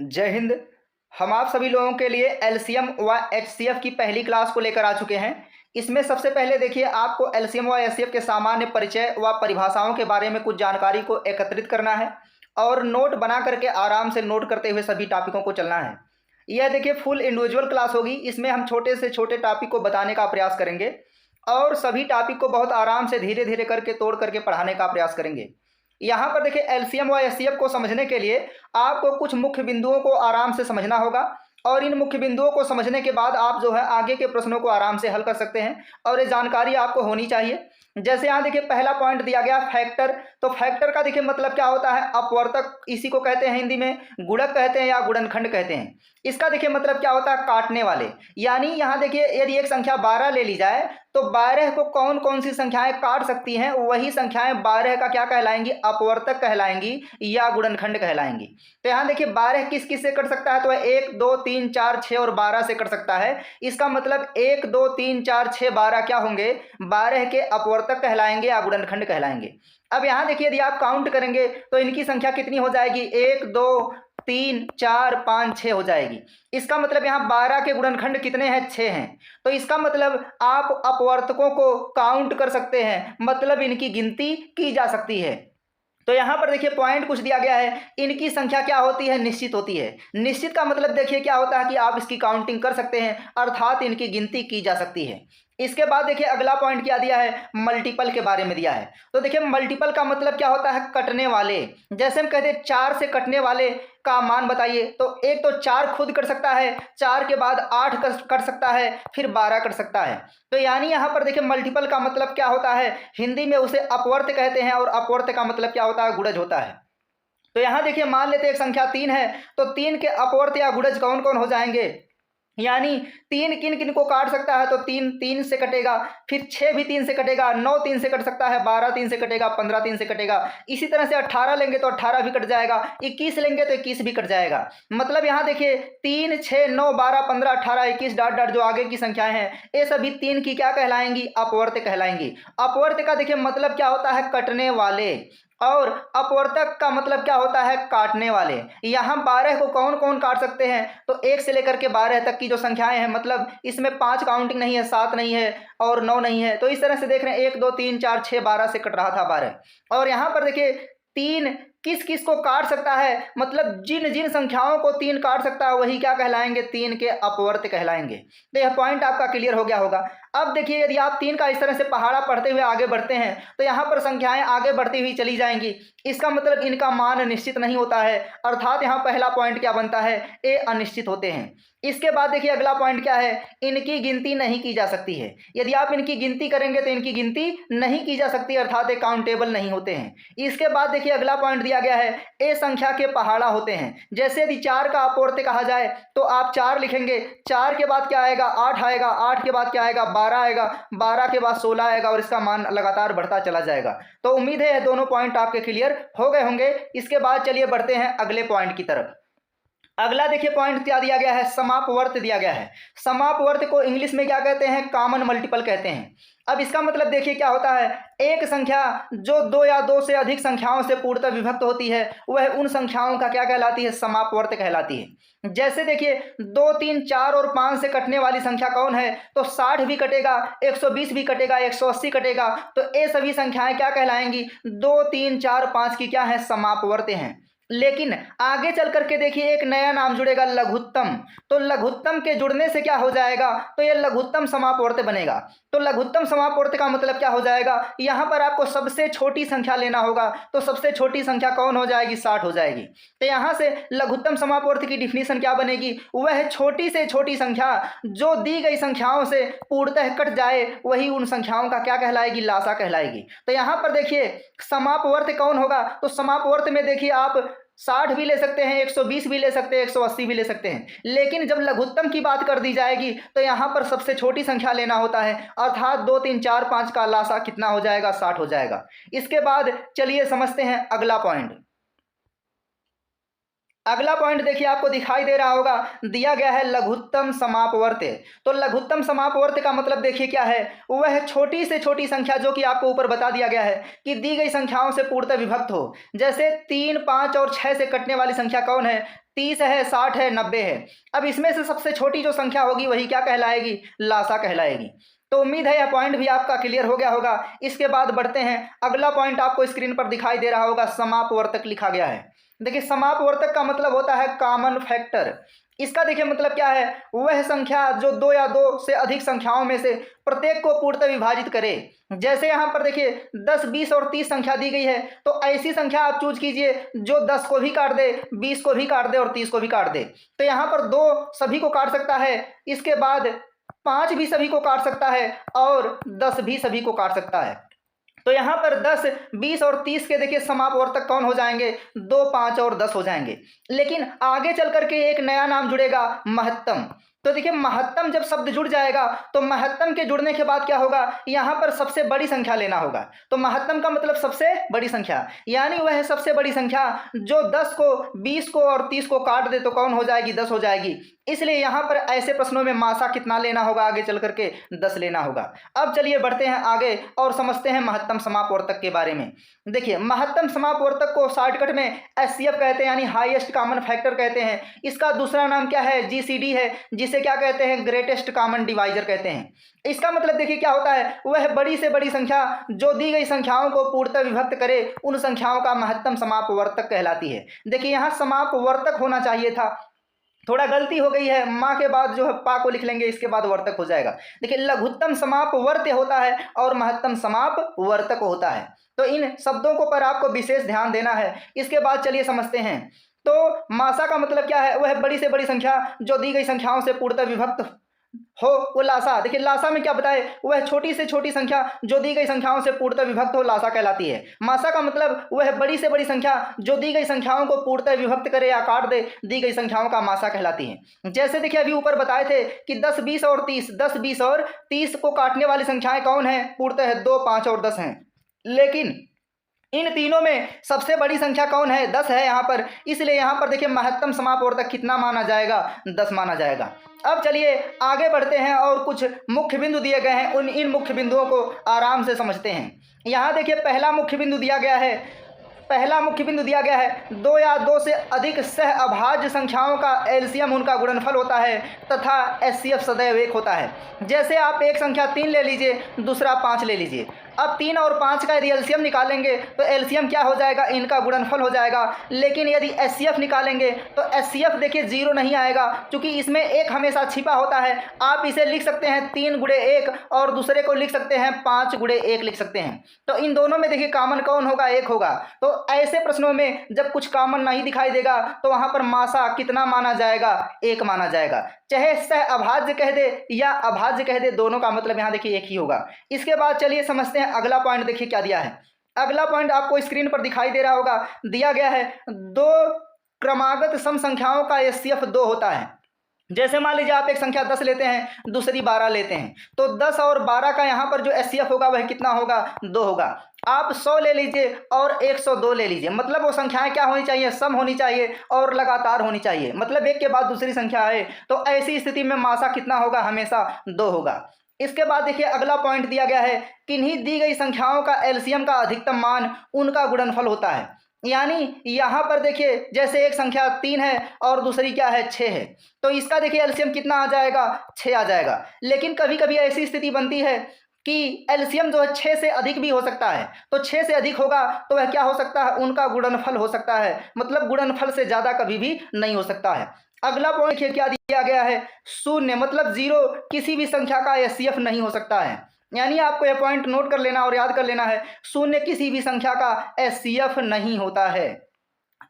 जय हिंद। हम आप सभी लोगों के लिए एलसीएम व एचसीएफ की पहली क्लास को लेकर आ चुके हैं। इसमें सबसे पहले देखिए आपको एलसीएम व एचसीएफ के सामान्य परिचय व परिभाषाओं के बारे में कुछ जानकारी को एकत्रित करना है और नोट बना करके आराम से नोट करते हुए सभी टॉपिकों को चलना है। यह देखिए फुल इंडिविजुअल क्लास होगी। इसमें हम छोटे से छोटे टॉपिक को बताने का प्रयास करेंगे और सभी टॉपिक को बहुत आराम से धीरे धीरे करके तोड़ करके पढ़ाने का प्रयास करेंगे। यहाँ पर देखिए एलसीएम व एचसीएफ को समझने के लिए आपको कुछ मुख्य बिंदुओं को आराम से समझना होगा और इन मुख्य बिंदुओं को समझने के बाद आप जो है आगे के प्रश्नों को आराम से हल कर सकते हैं और ये जानकारी आपको होनी चाहिए। जैसे यहाँ देखिए पहला पॉइंट दिया गया फैक्टर। तो फैक्टर का देखिए मतलब क्या होता है, अपवर्तक इसी को कहते हैं, हिंदी में गुणक कहते हैं या गुणनखंड कहते हैं। इसका देखिए मतलब क्या होता है, काटने वाले। यानी यहाँ देखिए यदि एक संख्या 12 ले ली जाए तो 12 को कौन कौन सी संख्याएं काट सकती हैं, वही संख्याएं 12 का क्या कहलाएंगी, अपवर्तक कहलाएंगी या गुणनखंड कहलाएंगी। तो यहाँ देखिए 12 किस किस से कट सकता है, तो 1 2 3 4 6 और 12 से कट सकता है। इसका मतलब 1 2 3 4 6 12 क्या होंगे, 12 के अपवर्तक कहलाएंगे या गुणनखंड कहलाएंगे। अब यहाँ देखिए यदि आप काउंट करेंगे तो इनकी संख्या कितनी हो जाएगी, 1 2 3 4 5 6 हो जाएगी। इसका मतलब यहाँ 12 के गुणनखंड कितने हैं, 6 हैं। तो इसका मतलब आप अपवर्तकों को काउंट कर सकते हैं, मतलब इनकी गिनती की जा सकती है। तो यहाँ पर देखिए पॉइंट कुछ दिया गया है, इनकी संख्या क्या होती है, निश्चित होती है। निश्चित का मतलब देखिए क्या होता है कि आप इसकी काउंटिंग कर सकते हैं, अर्थात इनकी गिनती की जा सकती है। इसके बाद देखिए अगला पॉइंट क्या दिया है, मल्टीपल के बारे में दिया है। तो देखिए मल्टीपल का मतलब क्या होता है, कटने वाले। जैसे हम कहते हैं 4 से कटने वाले का मान बताइए, तो एक तो 4 खुद कट सकता है, 4 के बाद 8 कट सकता है, फिर 12 कट सकता है। तो यानी यहाँ पर देखिए मल्टीपल का मतलब क्या होता है, हिंदी में उसे अपवर्त कहते हैं और अपवर्त का मतलब क्या होता है, गुणज होता है। तो यहाँ देखिए मान लेते हैं एक संख्या 3 है, तो 3 के अपवर्त या गुणज कौन कौन हो जाएंगे, यानी 3 किन किन को काट सकता है, तो 3 3 से कटेगा, फिर 6 भी 3 से कटेगा, 9 3 से कट सकता है, 12 3 से कटेगा, 15 3 से कटेगा। इसी तरह से 18 लेंगे तो 18 भी कट जाएगा, 21 लेंगे तो 21 भी कट जाएगा। मतलब यहाँ देखिए 3 6 9 12 15 18 21 डॉट डॉट जो आगे की संख्याएं हैं, ये सभी 3 की क्या कहलाएंगी, अपवर्त कहलाएंगी। अपवर्त का देखिए मतलब क्या होता है, कटने वाले, और अपवर्तक का मतलब क्या होता है, काटने वाले। यहाँ 12 को कौन कौन काट सकते हैं, तो 1 से लेकर के 12 तक की जो संख्याएं हैं, मतलब इसमें 5 काउंटिंग नहीं है, 7 नहीं है और 9 नहीं है। तो इस तरह से देख रहे हैं 1 2 3 4 6 12 से कट रहा था 12। और यहाँ पर देखिए 3 किस किस को काट सकता है, मतलब जिन जिन संख्याओं को 3 काट सकता है वही क्या कहलाएंगे, 3 के अपवर्त कहलाएंगे। तो यह पॉइंट आपका क्लियर हो गया होगा। अब देखिए यदि आप 3 का इस तरह से पहाड़ा पढ़ते हुए आगे बढ़ते हैं तो यहाँ पर संख्याएं आगे बढ़ती हुई चली जाएंगी। इसका मतलब इनका मान निश्चित नहीं होता है, अर्थात यहाँ पहला पॉइंट क्या बनता है, ए अनिश्चित होते हैं। इसके बाद देखिए अगला पॉइंट क्या है, इनकी गिनती नहीं की जा सकती है। यदि आप इनकी गिनती करेंगे तो इनकी गिनती नहीं की जा सकती, अर्थात ये काउंटेबल नहीं होते हैं। इसके बाद देखिए अगला पॉइंट दिया गया है, ए संख्या के पहाड़ा होते हैं। जैसे यदि 4 का अपवर्त कहा जाए तो आप 4 लिखेंगे, 4 के बाद क्या आएगा, 8 आएगा, 8 के बाद क्या आएगा, 12 आएगा, 12 के बाद 16 आएगा और इसका मान लगातार बढ़ता चला जाएगा। तो उम्मीद है दोनों पॉइंट आपके क्लियर हो गए होंगे। इसके बाद चलिए बढ़ते हैं अगले पॉइंट की तरफ। अगला देखिए पॉइंट क्या दिया गया है, समापवर्त दिया गया है। समापवर्त को इंग्लिश में क्या कहते हैं, कॉमन मल्टीपल कहते हैं। अब इसका मतलब देखिए क्या होता है, एक संख्या जो 2 या 2 से अधिक संख्याओं से पूर्णतः विभक्त होती है वह उन संख्याओं का क्या कहलाती है, समापवर्त कहलाती है। जैसे देखिए 2 3 4 और 5 से कटने वाली संख्या कौन है, तो 60 भी कटेगा, 120 भी कटेगा, 180 कटेगा। तो ये सभी संख्याएं क्या कहलाएंगी, 2 3 4 5 की क्या है, समापवर्त हैं। लेकिन आगे चल करके देखिए एक नया नाम जुड़ेगा, लघुत्तम। तो लघुत्तम के जुड़ने से क्या हो जाएगा, तो ये लघुत्तम समापवर्त बनेगा। तो लघुत्तम समापवर्त का मतलब क्या हो जाएगा, यहाँ पर आपको सबसे छोटी संख्या लेना होगा। तो सबसे छोटी संख्या कौन हो जाएगी, 60 हो जाएगी। तो यहाँ से लघुत्तम समापवर्त की डिफिनीशन क्या बनेगी, वह छोटी से छोटी संख्या जो दी गई संख्याओं से पूर्णतः कट जाए वही उन संख्याओं का क्या कहलाएगी, लासा कहलाएगी। तो यहाँ पर देखिए समापवर्त कौन होगा, तो समापवर्त में देखिए आप 60 भी ले सकते हैं, 120 भी ले सकते हैं, 180 भी ले सकते हैं। लेकिन जब लघुत्तम की बात कर दी जाएगी तो यहाँ पर सबसे छोटी संख्या लेना होता है, अर्थात 2 3 4 5 का लासा कितना हो जाएगा, 60 हो जाएगा। इसके बाद चलिए समझते हैं अगला पॉइंट। अगला पॉइंट देखिए आपको दिखाई दे रहा होगा, दिया गया है लघुत्तम समापवर्त। तो लघुत्तम समापवर्त का मतलब देखिए क्या है, वह छोटी से छोटी संख्या जो कि आपको ऊपर बता दिया गया है कि दी गई संख्याओं से पूर्णतः विभक्त हो। जैसे 3 5 और 6 से कटने वाली संख्या कौन है, 30 है, 60 है, 90 है। अब इसमें से सबसे छोटी जो संख्या होगी वही क्या कहलाएगी? लासा कहलाएगी। तो उम्मीद है यह पॉइंट भी आपका क्लियर हो गया होगा। इसके बाद बढ़ते हैं, अगला पॉइंट आपको स्क्रीन पर दिखाई दे रहा होगा, समापवर्तक लिखा गया है। देखिए समापवर्तक का मतलब होता है कॉमन फैक्टर। इसका देखिए मतलब क्या है? वह संख्या जो दो या दो से अधिक संख्याओं में से प्रत्येक को पूर्णतः विभाजित करे। जैसे यहाँ पर देखिए 10, 20 और 30 संख्या दी गई है, तो ऐसी संख्या आप चूज कीजिए जो 10 को भी काट दे, 20 को भी काट दे और 30 को भी काट दे। तो यहाँ पर 2 सभी को काट सकता है, इसके बाद 5 भी सभी को काट सकता है और 10 भी सभी को काट सकता है। तो यहाँ पर 10, 20 और 30 के देखिए समापवर्तक कौन हो जाएंगे? 2, 5 और 10 हो जाएंगे। लेकिन आगे चल करके एक नया नाम जुड़ेगा, महत्तम। तो देखिए महत्तम जब शब्द जुड़ जाएगा तो महत्तम के जुड़ने के बाद क्या होगा? यहाँ पर सबसे बड़ी संख्या लेना होगा। तो महत्तम का मतलब सबसे बड़ी संख्या, यानी वह सबसे बड़ी संख्या जो 10 को, 20 को और 30 को काट दे तो कौन हो जाएगी? 10 हो जाएगी। इसलिए यहाँ पर ऐसे प्रश्नों में मासा कितना लेना होगा? आगे चल करके 10 लेना होगा। अब चलिए बढ़ते हैं आगे और समझते हैं महत्तम समापवर्तक के बारे में। देखिए महत्तम समापवर्तक को शॉर्टकट में एचसीएफ कहते हैं, यानी हाईएस्ट कॉमन फैक्टर कहते हैं। इसका दूसरा नाम क्या है? जीसीडी है, जिसे क्या कहते हैं? ग्रेटेस्ट कॉमन डिवाइजर कहते हैं। इसका मतलब देखिए क्या होता है? वह बड़ी से बड़ी संख्या जो दी गई संख्याओं को पूर्णतः विभक्त करे, उन संख्याओं का महत्तम समापवर्तक कहलाती है। देखिए यहाँ समापवर्तक होना चाहिए था, थोड़ा गलती हो गई है, माँ के बाद जो है पा को लिख लेंगे, इसके बाद वर्तक हो जाएगा। देखिए लघुत्तम समापवर्त्य होता है और महत्तम समापवर्तक होता है। तो इन शब्दों को पर आपको विशेष ध्यान देना है। इसके बाद चलिए समझते हैं। तो मासा का मतलब क्या है? वह बड़ी से बड़ी संख्या जो दी गई संख्याओं से पूर्णतः विभक्त हो, वो लासा। देखिए लासा में क्या बताए? वह छोटी से छोटी संख्या जो दी गई संख्याओं से पूर्णतः विभक्त हो, लासा कहलाती है। मासा का मतलब वह बड़ी से बड़ी संख्या जो दी गई संख्याओं को पूर्णतः विभक्त करे या काट दे, दी गई संख्याओं का मासा कहलाती है। जैसे देखिए अभी ऊपर बताए थे कि 10, 20 और 30, 10, 20 और 30 को काटने वाली संख्याएं कौन है? पूर्णतः 2, 5 और 10 हैं। लेकिन इन तीनों में सबसे बड़ी संख्या कौन है? 10 है यहाँ पर। इसलिए यहाँ पर देखिए महत्तम समापवर्तक कितना माना जाएगा? 10 माना जाएगा। अब चलिए आगे बढ़ते हैं और कुछ मुख्य बिंदु दिए गए हैं, इन मुख्य बिंदुओं को आराम से समझते हैं। यहाँ देखिए पहला मुख्य बिंदु दिया गया है, 2 या 2 से अधिक सह अभाज्य संख्याओं का एलसीएम उनका गुणनफल होता है तथा एचसीएफ सदैव 1 होता है। जैसे आप एक संख्या 3 ले लीजिए, दूसरा 5 ले लीजिए। अब 3 और 5 का यदि एलसीएम निकालेंगे तो एलसीएम क्या हो जाएगा? इनका गुणनफल हो जाएगा। लेकिन यदि एचसीएफ निकालेंगे तो एचसीएफ देखिए 0 नहीं आएगा, क्योंकि इसमें 1 हमेशा छिपा होता है। आप इसे लिख सकते हैं 3 गुणे 1 और दूसरे को लिख सकते हैं 5 गुणे 1 लिख सकते हैं। तो इन दोनों में देखिए कॉमन कौन होगा? 1 होगा। तो ऐसे प्रश्नों में जब कुछ कॉमन नहीं दिखाई देगा तो वहां पर मासा कितना माना जाएगा? 1 माना जाएगा। चाहे सह अभाज्य कह दे या अभाज्य कह दे, दोनों का मतलब यहाँ देखिए 1 ही होगा। इसके बाद चलिए समझते हैं अगला पॉइंट। देखिए क्या दिया है? अगला पॉइंट आपको स्क्रीन पर दिखाई दे रहा होगा, दिया गया है 2 क्रमागत सम संख्याओं का एचसीएफ 2 होता है। जैसे मान लीजिए आप एक संख्या 10 लेते हैं, दूसरी 12 लेते हैं, तो 10 और 12 का यहाँ पर जो एचसीएफ होगा वह कितना होगा? 2 होगा। आप 100 ले लीजिए और 102 ले लीजिए, मतलब वो संख्याएं क्या होनी चाहिए? सम होनी चाहिए और लगातार होनी चाहिए, मतलब एक के बाद दूसरी संख्या है। तो ऐसी स्थिति में मासा कितना होगा? हमेशा 2 होगा। इसके बाद देखिए अगला पॉइंट दिया गया है, किन्हीं दी गई संख्याओं का एलसीएम का अधिकतम मान उनका गुणनफल होता है। यानी यहाँ पर देखिए जैसे एक संख्या 3 है और दूसरी क्या है? 6 है, तो इसका देखिए एलसीएम कितना आ जाएगा? 6 आ जाएगा। लेकिन कभी कभी ऐसी स्थिति बनती है कि एलसीएम जो है 6 से अधिक भी हो सकता है। तो 6 से अधिक होगा तो वह क्या हो सकता है? उनका गुणनफल हो सकता है, मतलब गुणनफल से ज़्यादा कभी भी नहीं हो सकता है। अगला पॉइंट देखिए क्या दिया गया है? 0 मतलब 0 किसी भी संख्या का एचसीएफ नहीं हो सकता है। यानी आपको यह पॉइंट नोट कर लेना और याद कर लेना है, 0 किसी भी संख्या का एचसीएफ नहीं होता है।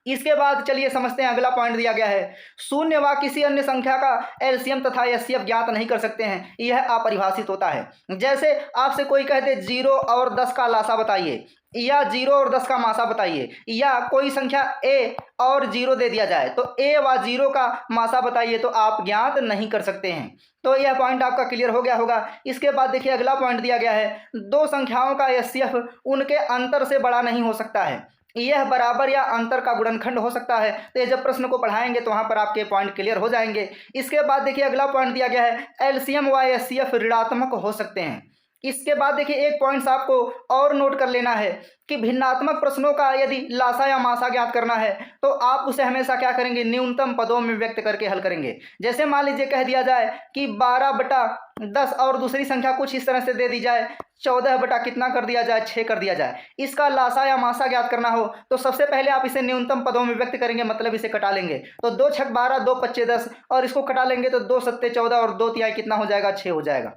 इसके बाद चलिए समझते हैं अगला पॉइंट दिया गया है, 0 व किसी अन्य संख्या का एलसीएम तथा एचसीएफ ज्ञात नहीं कर सकते हैं, यह अपरिभाषित होता है। जैसे आपसे कोई कह दे 0 और 10 का लासा बताइए, या 0 और 10 का मासा बताइए, या कोई संख्या a और 0 दे दिया जाए तो a व 0 का मासा बताइए, तो आप ज्ञात नहीं कर सकते हैं। तो यह पॉइंट आपका क्लियर हो गया होगा। इसके बाद देखिए अगला पॉइंट दिया गया है, 2 संख्याओं का एचसीएफ उनके अंतर से बड़ा नहीं हो सकता है, यह बराबर या अंतर का गुणनखंड हो सकता है। तो ये जब प्रश्न को पढ़ाएंगे तो वहां पर आपके पॉइंट क्लियर हो जाएंगे। इसके बाद देखिए अगला पॉइंट दिया गया है, एलसीएम व एचसीएफ ऋणात्मक हो सकते हैं। इसके बाद देखिए एक पॉइंट्स आपको और नोट कर लेना है कि भिन्नात्मक प्रश्नों का यदि लासा या मासा ज्ञात करना है तो आप उसे हमेशा क्या करेंगे, न्यूनतम पदों में व्यक्त करके हल करेंगे। जैसे मान लीजिए कह दिया जाए कि 12/10 और दूसरी संख्या कुछ इस तरह से दे दी जाए 14 कितना कर दिया जाए 6 कर दिया जाए। इसका लासा या मासा ज्ञात करना हो तो सबसे पहले आप इसे न्यूनतम पदों में व्यक्त करेंगे, मतलब इसे कटा लेंगे। तो 2 छक 12, 2 पच्चे 10 और इसको कटा लेंगे तो 2 सत्ते 14 और 2 तिहाई कितना हो जाएगा, 6 हो जाएगा।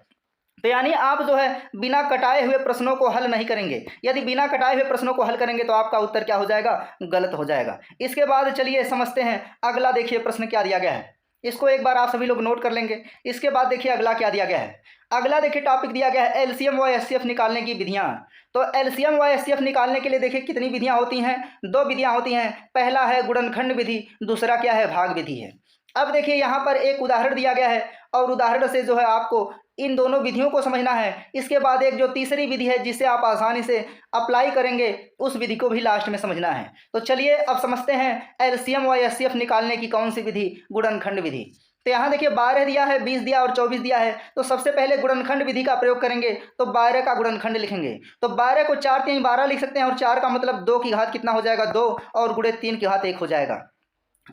तो यानी आप जो है बिना कटाए हुए प्रश्नों को हल नहीं करेंगे। यदि बिना कटाए हुए प्रश्नों को हल करेंगे तो आपका उत्तर क्या हो जाएगा, गलत हो जाएगा। इसके बाद चलिए समझते हैं अगला। देखिए प्रश्न क्या दिया गया है, इसको एक बार आप सभी लोग नोट कर लेंगे। इसके बाद देखिए अगला क्या दिया गया है। अगला देखिए टॉपिक दिया गया है एलसीएम व एचसीएफ निकालने की विधियां। तो एलसीएम व एचसीएफ निकालने के लिए देखिए कितनी विधियां होती हैं, 2 विधियां होती हैं। पहला है गुणनखंड विधि, दूसरा क्या है, भाग विधि है। अब देखिए यहाँ पर एक उदाहरण दिया गया है और उदाहरण से जो है आपको इन दोनों विधियों को समझना है। इसके बाद एक जो तीसरी विधि है जिसे आप आसानी से अप्लाई करेंगे उस विधि को भी लास्ट में समझना है। तो चलिए अब समझते हैं एलसीएम व एचसीएफ निकालने की कौन सी विधि, गुणनखंड विधि। तो यहाँ देखिए 12 दिया है, 20 दिया और 24 दिया है। तो सबसे पहले गुणनखंड विधि का प्रयोग करेंगे तो 12 का गुणनखंड लिखेंगे। तो 12 को 4 3 12 लिख सकते हैं और 4 का मतलब 2 की घात कितना हो जाएगा, 2 और गुणे 3 की घात 1 हो जाएगा।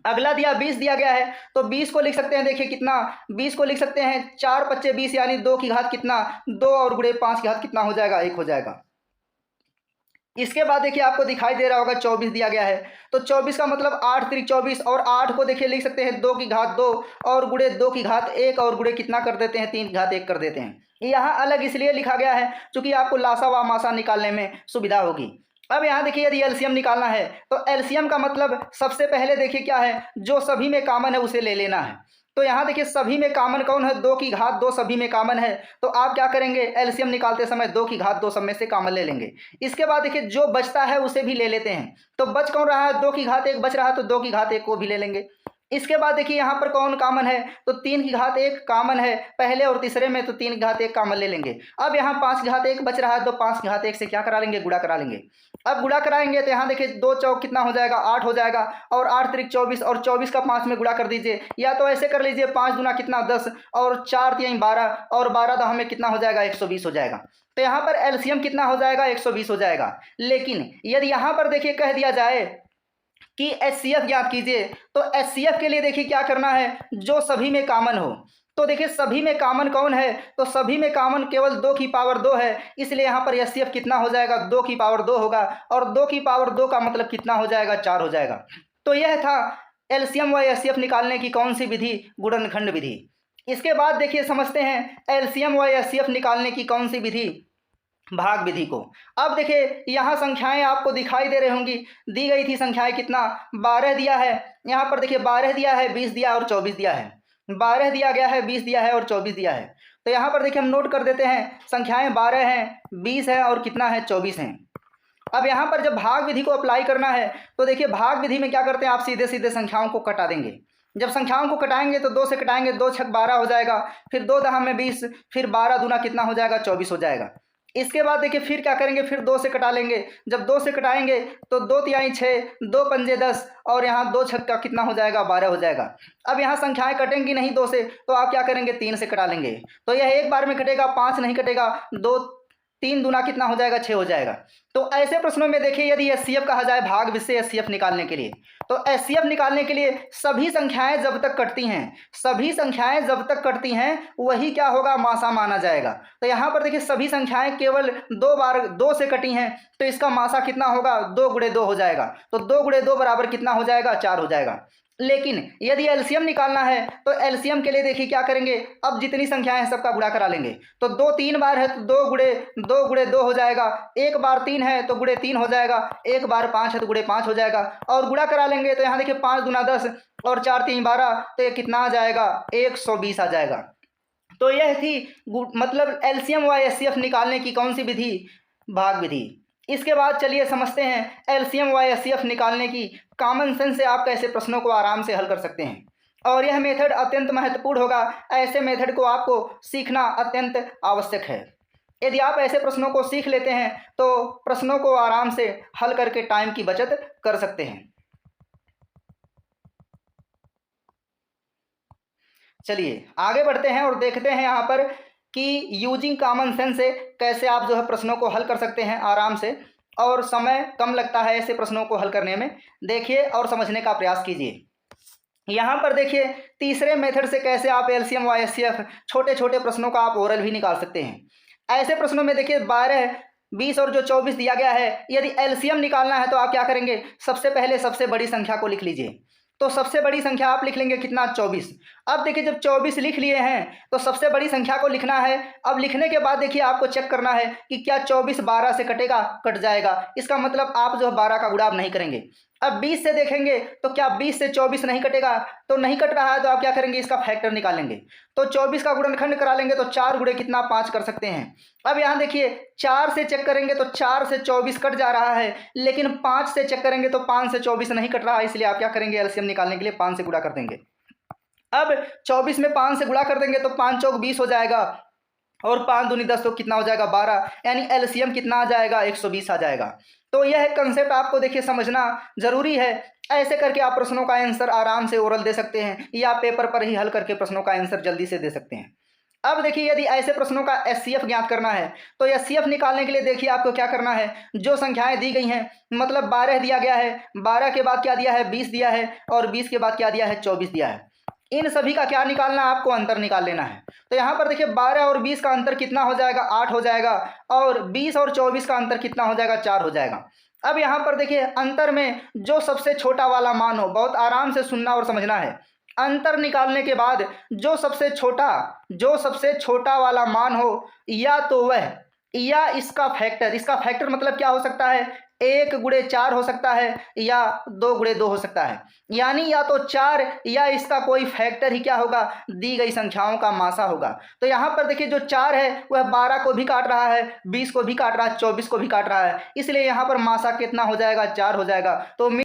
अगला 20 दिया गया है तो 20 को लिख सकते हैं, देखिए कितना, 20 को लिख सकते हैं 4 पच्चे 20 यानी 2 की घात कितना, 2 और गुणे 5 की घात कितना हो जाएगा, 1 हो जाएगा। इसके बाद देखिए आपको दिखाई दे रहा होगा 24 दिया गया है। तो 24 का मतलब 8 3 24 और 8 को देखिए लिख सकते हैं 2 की घात 2 और गुणे 2 की घात 1 और गुणे कितना कर देते हैं, 3 की घात 1 कर देते हैं। यहाँ अलग इसलिए लिखा गया है क्योंकि आपको लासा व मासा निकालने में सुविधा होगी। अब यहाँ देखिए यदि एलसीएम निकालना है तो एलसीएम का मतलब सबसे पहले देखिए क्या है, जो सभी में कॉमन है उसे ले लेना है। तो यहाँ देखिए सभी में कॉमन कौन है, 2 की घात 2 सभी में कॉमन है। तो आप क्या करेंगे, एलसीएम निकालते समय 2 की घात 2 सब में से कॉमन ले लेंगे। इसके बाद देखिए जो बचता है उसे भी ले लेते हैं। तो बच कौन रहा है, 2 की घात 1 बच रहा है तो 2 की घात 1 को भी ले लेंगे। इसके बाद देखिए यहाँ पर कौन कॉमन है, तो 3 की घात 1 कॉमन है पहले और तीसरे में, तो 3 की घात 1 कॉमन ले लेंगे। अब यहाँ 5 की घात 1 बच रहा है तो 5 की घात 1 से क्या करा लेंगे, गुणा करा लेंगे। अब गुणा कराएंगे तो यहाँ देखिए 2 चौक कितना हो जाएगा, 8 हो जाएगा और 8 त्रिक 24 और 24 का 5 में गुणा कर दीजिए, या तो ऐसे कर लीजिए 5 दूना कितना 10 और 4 3 12 और 12 दहा में कितना हो जाएगा, 120 हो जाएगा। तो यहाँ पर एलसीएम कितना हो जाएगा, 120 हो जाएगा। लेकिन यदि यहाँ पर देखिए कह दिया जाए कि एचसीएफ ज्ञात कीजिए तो एचसीएफ के लिए देखिए क्या करना है, जो सभी में कॉमन हो। तो देखिए सभी में कॉमन कौन है, तो सभी में कॉमन केवल 2 की पावर 2 है, इसलिए यहाँ पर एचसीएफ कितना हो जाएगा, 2 की पावर 2 होगा और 2 की पावर 2 का मतलब कितना हो जाएगा, 4 हो जाएगा। तो यह था एलसीएम व एचसीएफ निकालने की कौन सी विधि, गुणनखंड विधि। इसके बाद देखिए समझते हैं एलसीएम व एचसीएफ निकालने की कौन सी विधि, भाग विधि को। अब देखिए यहाँ संख्याएं आपको दिखाई दे रही होंगी, दी गई थी संख्याएं कितना, 12 दिया है। यहाँ पर देखिए 12 दिया है, 20 दिया और 24 दिया है। 12 दिया गया है, 20 दिया है और 24 दिया है। तो यहाँ पर देखिए हम नोट कर देते हैं, संख्याएं 12 हैं, 20 है और कितना है, 24 हैं। अब यहाँ पर जब भाग विधि को अप्लाई करना है तो देखिए भाग विधि में क्या करते हैं, आप सीधे सीधे संख्याओं को कटा देंगे। जब संख्याओं को कटाएंगे तो 2 से कटाएंगे, 2 छक 12 हो जाएगा, फिर 2 दहा में 20, फिर 12 दूना कितना हो जाएगा, 24 हो जाएगा। इसके बाद देखिए फिर क्या करेंगे, फिर 2 से कटा लेंगे। जब 2 से कटाएंगे तो 2 तिहाई 6, 2 पंजे 10 और यहाँ 2 छक्का कितना हो जाएगा, 12 हो जाएगा। अब यहाँ संख्याएं कटेंगी नहीं 2 से, तो आप क्या करेंगे, 3 से कटा लेंगे। तो यह एक बार में कटेगा, 5 नहीं कटेगा, 2 3 दूना कितना हो जाएगा, 6 हो जाएगा। तो ऐसे प्रश्नों में देखिए यदि एचसीएफ कहा जाए भाग विधि से एचसीएफ निकालने के लिए, तो एचसीएफ निकालने के लिए सभी संख्याएं जब तक कटती हैं, सभी संख्याएं जब तक कटती हैं वही क्या होगा, मासा माना जाएगा। तो यहाँ पर देखिए सभी संख्याएं केवल 2 बार 2 से कटी हैं, तो इसका मासा कितना होगा, 2 गुणे 2 हो जाएगा। तो 2 गुणे 2 बराबर कितना हो जाएगा, 4 हो जाएगा। लेकिन यदि एलसीएम निकालना है तो एलसीएम के लिए देखिए क्या करेंगे, अब जितनी संख्याएं हैं सबका गुणा करा लेंगे। तो 2 3 बार है तो 2 गुणे 2 हो जाएगा, 1 बार 3 है तो गुणे 3 हो जाएगा, 1 बार 5 है तो गुणे 5 हो जाएगा और गुणा करा लेंगे। तो यहाँ देखिए 5 दूना 10 और 4 3 12, तो ये कितना आ जाएगा, 120 आ जाएगा। तो यह थी मतलब एलसीएम व एचसीएफ निकालने की कौन सी विधि, भाग विधि। इसके बाद चलिए समझते हैं एलसीएम व एचसीएफ निकालने की कॉमन सेंस से आप कैसे प्रश्नों को आराम से हल कर सकते हैं। और यह मेथड अत्यंत महत्वपूर्ण होगा, ऐसे मेथड को आपको सीखना अत्यंत आवश्यक है। यदि आप ऐसे प्रश्नों को सीख लेते हैं तो प्रश्नों को आराम से हल करके टाइम की बचत कर सकते हैं। चलिए आगे बढ़ते हैं और देखते हैं यहाँ पर कि यूजिंग कॉमन सेंस से कैसे आप जो है प्रश्नों को हल कर सकते हैं आराम से, और समय कम लगता है ऐसे प्रश्नों को हल करने में। देखिए और समझने का प्रयास कीजिए। यहाँ पर देखिए तीसरे मेथड से कैसे आप एलसीएम व एचसीएफ छोटे छोटे प्रश्नों का आप ओरल भी निकाल सकते हैं। ऐसे प्रश्नों में देखिए 12, 20 और जो 24 दिया गया है, यदि एलसीएम निकालना है तो आप क्या करेंगे, सबसे पहले सबसे बड़ी संख्या को लिख लीजिए। तो सबसे बड़ी संख्या आप लिख लेंगे कितना, 24। अब देखिए जब 24 लिख लिए हैं तो सबसे बड़ी संख्या को लिखना है। अब लिखने के बाद देखिए आपको चेक करना है कि क्या 24 12 से कटेगा, कट जाएगा, इसका मतलब आप जो है 12 का गुणा आप नहीं करेंगे। अब 20 से देखेंगे तो क्या 20 से 24 नहीं कटेगा, तो नहीं कट रहा है तो आप क्या करेंगे, इसका फैक्टर निकालेंगे। तो 24 का गुणनखंड करा लेंगे तो 4 गुणे कितना, 5 कर सकते हैं। अब यहाँ देखिए 4 से चेक करेंगे तो 4 से 24 कट जा रहा है, लेकिन 5 से चेक करेंगे तो 5 से 24 नहीं कट रहा है, इसलिए आप क्या करेंगे, एलसीएम निकालने के लिए 5 से गुणा कर देंगे। अब 24 में 5 से गुणा कर देंगे तो 5 चौक 20 हो जाएगा, और 5 दूनी 10 तो कितना हो जाएगा, 12, यानी एलसीएम कितना आ जाएगा, 120 आ जाएगा। तो यह कंसेप्ट आपको देखिए समझना जरूरी है। ऐसे करके आप प्रश्नों का आंसर आराम से ओरल दे सकते हैं, या पेपर पर ही हल करके प्रश्नों का आंसर जल्दी से दे सकते हैं। अब देखिए यदि ऐसे प्रश्नों का एचसीएफ ज्ञात करना है तो एचसीएफ निकालने के लिए देखिए आपको क्या करना है, जो संख्याएं दी गई हैं, मतलब 12 दिया गया है, 12 के बाद क्या दिया है, 20 दिया है, और 20 के बाद क्या दिया है, 24 दिया है। इन सभी का क्या निकालना है, आपको अंतर निकाल लेना है। तो यहाँ पर देखिए 12 और 20 का अंतर कितना हो जाएगा, 8 हो जाएगा, और 20 और 24 का अंतर कितना हो जाएगा, 4 हो जाएगा। अब यहाँ पर देखिए अंतर में जो सबसे छोटा वाला मान हो, बहुत आराम से सुनना और समझना है। अंतर निकालने के बाद जो सबसे छोटा वाला मान हो, या तो वह या इसका फैक्टर मतलब क्या हो सकता है, 1 गुणे 4 हो सकता है, या 2 गुणे 2 हो सकता है। यानी या तो 4 या इसका कोई फैक्टर ही क्या होगा, दी गई संख्याओं का मासा होगा। तो यहाँ पर देखिए जो 4 है वह 12 को भी काट रहा है, 20 को भी काट रहा है, 24 को भी काट रहा है, इसलिए यहाँ पर मासा कितना हो जाएगा, 4 हो जाएगा। तो